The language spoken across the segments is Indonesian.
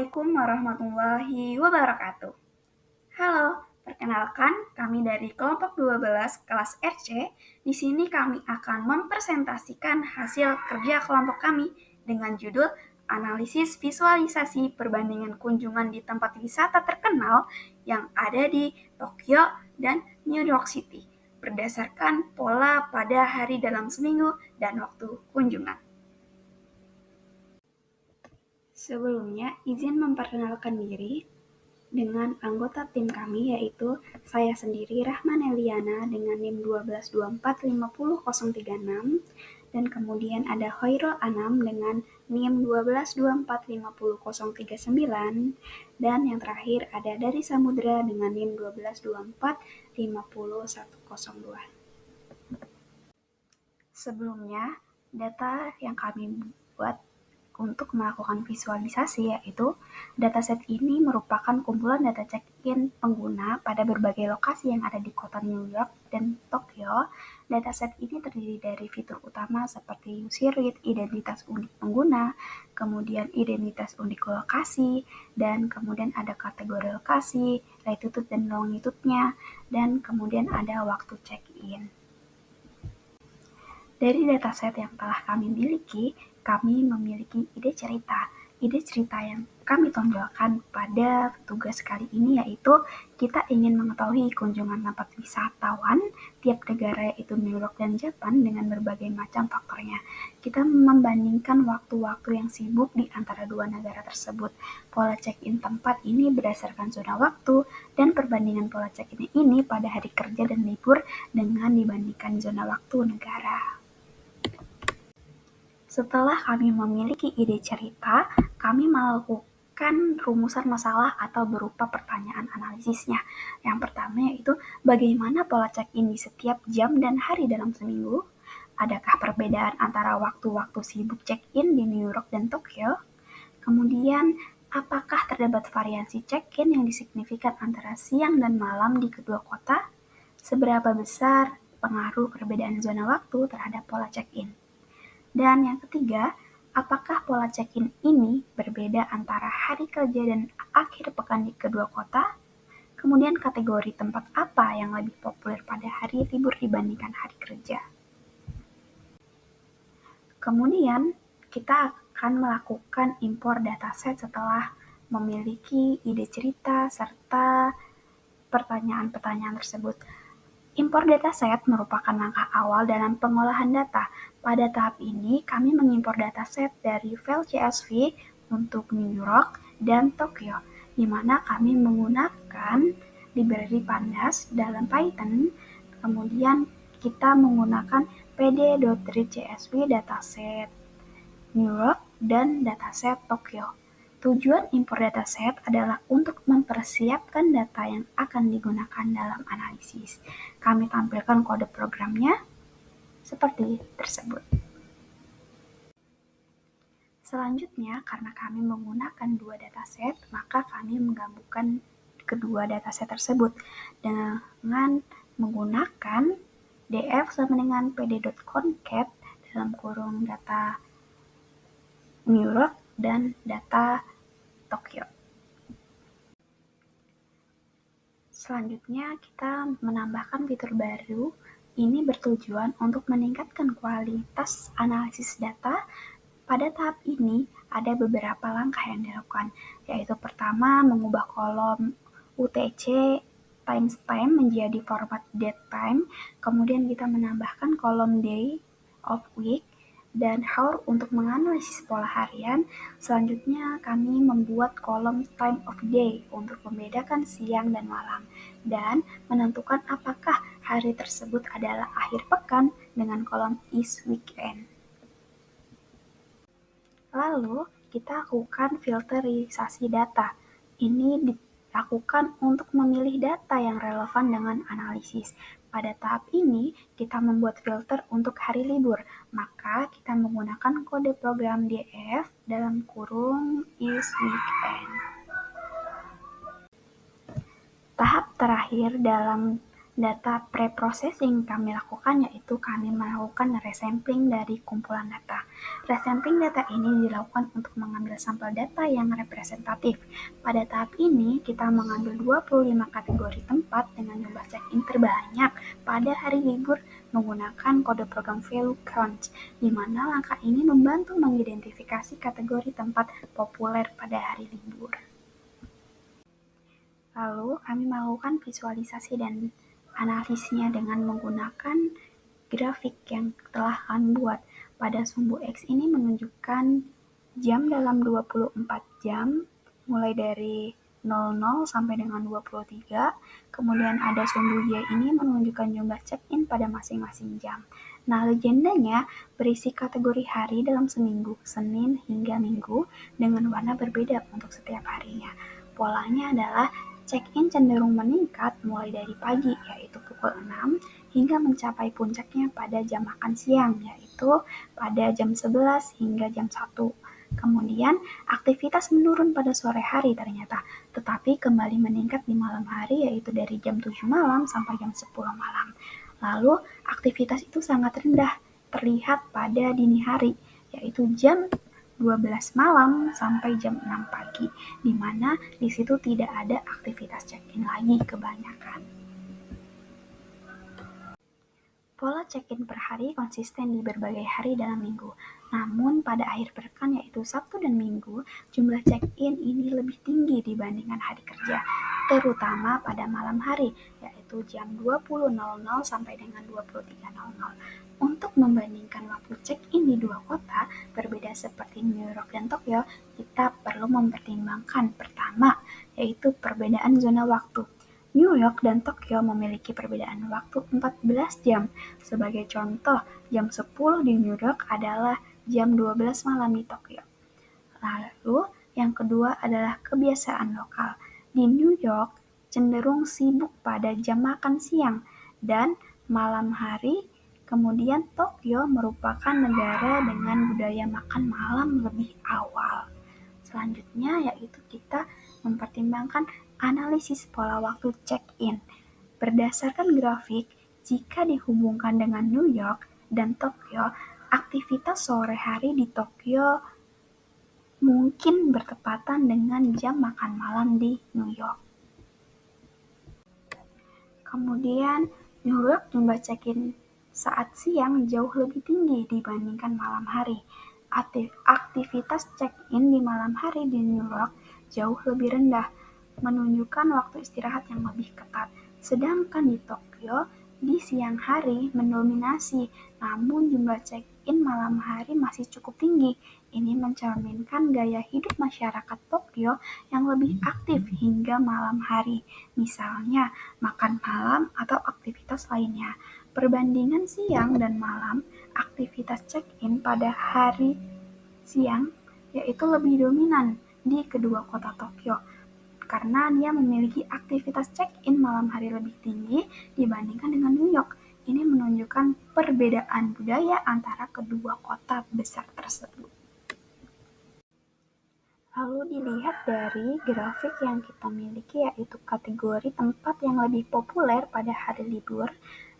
Assalamualaikum warahmatullahi wabarakatuh. Halo, perkenalkan kami dari kelompok 12 kelas RC. Di sini kami akan mempresentasikan hasil kerja kelompok kami dengan judul Analisis Visualisasi Perbandingan Kunjungan di Tempat Wisata Terkenal yang ada di Tokyo dan New York City berdasarkan pola pada hari dalam seminggu dan waktu kunjungan. Sebelumnya, izin memperkenalkan diri dengan anggota tim kami, yaitu saya sendiri Rahman Eliana dengan NIM 122450036, dan kemudian ada Khairul Anam dengan NIM 122450039, dan yang terakhir ada Dari Samudra dengan NIM 122450102. Sebelumnya, data yang kami buat untuk melakukan visualisasi, yaitu dataset ini merupakan kumpulan data check-in pengguna pada berbagai lokasi yang ada di kota New York dan Tokyo. Dataset ini terdiri dari fitur utama seperti user rate, identitas unik pengguna, kemudian identitas unik lokasi, dan kemudian ada kategori lokasi, latitude dan longitude-nya, dan kemudian ada waktu check-in. Dari dataset yang telah kami miliki, kami memiliki ide cerita. Ide cerita yang kami tonjolkan pada tugas kali ini yaitu kita ingin mengetahui kunjungan tempat wisatawan tiap negara, yaitu New York dan Jepang, dengan berbagai macam faktornya. Kita membandingkan waktu-waktu yang sibuk di antara dua negara tersebut. Pola check-in tempat ini berdasarkan zona waktu dan perbandingan pola check-in ini pada hari kerja dan libur dengan dibandingkan zona waktu negara. Setelah kami memiliki ide cerita, kami melakukan rumusan masalah atau berupa pertanyaan analisisnya. Yang pertama yaitu bagaimana pola check-in di setiap jam dan hari dalam seminggu? Adakah perbedaan antara waktu-waktu sibuk check-in di New York dan Tokyo? Kemudian, apakah terdapat variasi check-in yang signifikan antara siang dan malam di kedua kota? Seberapa besar pengaruh perbedaan zona waktu terhadap pola check-in? Dan yang ketiga, apakah pola check-in ini berbeda antara hari kerja dan akhir pekan di kedua kota? Kemudian kategori tempat apa yang lebih populer pada hari libur dibandingkan hari kerja? Kemudian kita akan melakukan impor dataset setelah memiliki ide cerita serta pertanyaan-pertanyaan tersebut. Impor dataset merupakan langkah awal dalam pengolahan data. Pada tahap ini, kami mengimpor dataset dari file CSV untuk New York dan Tokyo, di mana kami menggunakan library Pandas dalam Python. Kemudian kita menggunakan pd.read CSV dataset New York dan dataset Tokyo. Tujuan impor dataset adalah untuk mempersiapkan data yang akan digunakan dalam analisis. Kami tampilkan kode programnya seperti tersebut. Selanjutnya, karena kami menggunakan dua dataset, maka kami menggabungkan kedua dataset tersebut dengan menggunakan df sama dengan pd.concat dalam kurung data New York dan data Tokyo. Selanjutnya, kita menambahkan fitur baru. Ini bertujuan untuk meningkatkan kualitas analisis data. Pada tahap ini, ada beberapa langkah yang dilakukan, yaitu pertama, mengubah kolom UTC timestamp menjadi format datetime, kemudian kita menambahkan kolom day of week dan hour untuk menganalisis pola harian. Selanjutnya, kami membuat kolom time of day untuk membedakan siang dan malam dan menentukan apakah hari tersebut adalah akhir pekan dengan kolom is weekend. Lalu, kita lakukan filterisasi data. Ini dilakukan untuk memilih data yang relevan dengan analisis. Pada tahap ini, kita membuat filter untuk hari libur, maka kita menggunakan kode program df dalam kurung is weekend. Tahap terakhir dalam Data pre-processing kami lakukan yaitu kami melakukan resampling dari kumpulan data. Resampling data ini dilakukan untuk mengambil sampel data yang representatif. Pada tahap ini, kita mengambil 25 kategori tempat dengan jumlah check-in terbanyak pada hari libur menggunakan kode program value count, di mana langkah ini membantu mengidentifikasi kategori tempat populer pada hari libur. Lalu, kami melakukan visualisasi dan analisisnya dengan menggunakan grafik yang telah kami buat. Pada sumbu X ini menunjukkan jam dalam 24 jam, mulai dari 00 sampai dengan 23. Kemudian ada sumbu Y ini menunjukkan jumlah check-in pada masing-masing jam. Nah, legendanya berisi kategori hari dalam seminggu, Senin hingga Minggu, dengan warna berbeda untuk setiap harinya. Polanya adalah check-in cenderung meningkat mulai dari pagi, yaitu pukul 6, hingga mencapai puncaknya pada jam makan siang, yaitu pada jam 11 hingga jam 1. Kemudian, aktivitas menurun pada sore hari ternyata, tetapi kembali meningkat di malam hari, yaitu dari jam 7 malam sampai jam 10 malam. Lalu, aktivitas itu sangat rendah, terlihat pada dini hari, yaitu jam 12 malam sampai jam 6 pagi, di mana di situ tidak ada aktivitas check-in lagi kebanyakan. Pola check-in per hari konsisten di berbagai hari dalam minggu. Namun pada akhir pekan yaitu Sabtu dan Minggu, jumlah check-in ini lebih tinggi dibandingkan hari kerja, terutama pada malam hari, yaitu jam 20.00 sampai dengan 23.00. Untuk membandingkan waktu check-in di dua kota berbeda seperti New York dan Tokyo, kita perlu mempertimbangkan pertama, yaitu perbedaan zona waktu. New York dan Tokyo memiliki perbedaan waktu 14 jam. Sebagai contoh, jam 10 di New York adalah jam 12 malam di Tokyo. Lalu, yang kedua adalah kebiasaan lokal. Di New York, cenderung sibuk pada jam makan siang dan malam hari. Kemudian Tokyo merupakan negara dengan budaya makan malam lebih awal. Selanjutnya yaitu kita mempertimbangkan analisis pola waktu check-in. Berdasarkan grafik, jika dihubungkan dengan New York dan Tokyo, aktivitas sore hari di Tokyo mungkin bertepatan dengan jam makan malam di New York. Kemudian, New York jumlah check-in saat siang jauh lebih tinggi dibandingkan malam hari. Aktivitas check-in di malam hari di New York jauh lebih rendah, menunjukkan waktu istirahat yang lebih ketat. Sedangkan di Tokyo, di siang hari mendominasi, namun jumlah check-in malam hari masih cukup tinggi. Ini mencerminkan gaya hidup masyarakat Tokyo yang lebih aktif hingga malam hari, misalnya makan malam atau aktivitas lainnya. Perbandingan siang dan malam, aktivitas check-in pada hari siang yaitu lebih dominan di kedua kota Tokyo, karena dia memiliki aktivitas check-in malam hari lebih tinggi dibandingkan dengan New York. Ini menunjukkan perbedaan budaya antara kedua kota besar tersebut. Lalu dilihat dari grafik yang kita miliki yaitu kategori tempat yang lebih populer pada hari libur.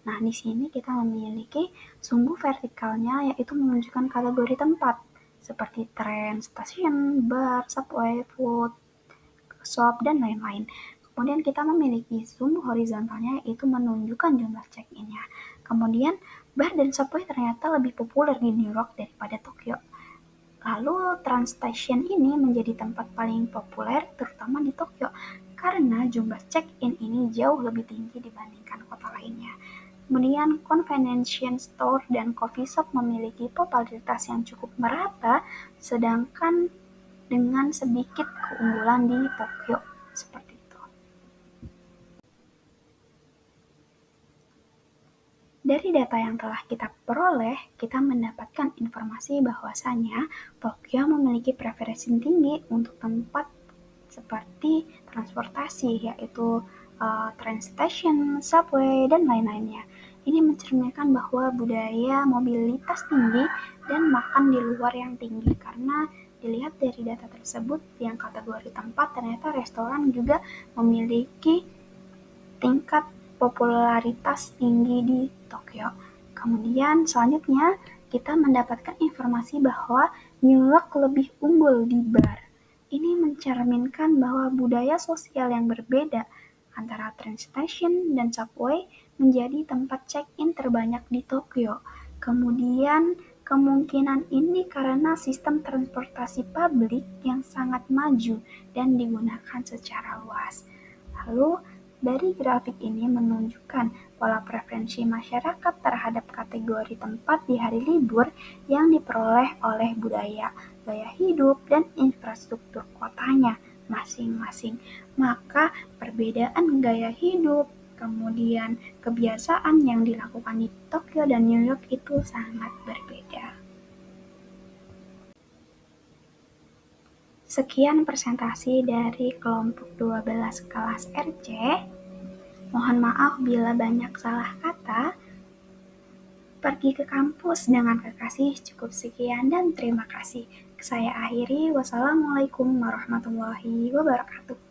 Nah, di sini kita memiliki sumbu vertikalnya yaitu menunjukkan kategori tempat seperti train, stasiun, bar, subway, food, shop, dan lain-lain. Kemudian kita memiliki sumbu horizontalnya yaitu menunjukkan jumlah check-in-nya. Kemudian bar dan subway ternyata lebih populer di New York daripada Tokyo. Lalu Trans Station ini menjadi tempat paling populer terutama di Tokyo karena jumlah check-in ini jauh lebih tinggi dibandingkan kota lainnya. Kemudian convenience store dan coffee shop memiliki popularitas yang cukup merata, sedangkan dengan sedikit keunggulan di Tokyo seperti itu. Dari data yang telah kita peroleh, kita mendapatkan informasi bahwasanya Tokyo memiliki preferensi tinggi untuk tempat seperti transportasi, yaitu train station, subway, dan lain-lainnya. Ini mencerminkan bahwa budaya mobilitas tinggi dan makan di luar yang tinggi, karena dilihat dari data tersebut yang kategori tempat ternyata restoran juga memiliki tingkat popularitas tinggi di Tokyo. Kemudian selanjutnya kita mendapatkan informasi bahwa New York lebih unggul di bar. Ini mencerminkan bahwa budaya sosial yang berbeda antara train station dan subway menjadi tempat check-in terbanyak di Tokyo. Kemudian kemungkinan ini karena sistem transportasi publik yang sangat maju dan digunakan secara luas. Lalu, dari grafik ini menunjukkan pola preferensi masyarakat terhadap kategori tempat di hari libur yang diperoleh oleh budaya, gaya hidup, dan infrastruktur kotanya masing-masing. Maka perbedaan gaya hidup, kemudian kebiasaan yang dilakukan di Tokyo dan New York itu sangat berbeda. Sekian presentasi dari kelompok 12 kelas RC. Mohon maaf bila banyak salah kata. Pergi ke kampus dengan kekasih. Cukup sekian dan terima kasih. Saya akhiri. Wassalamualaikum warahmatullahi wabarakatuh.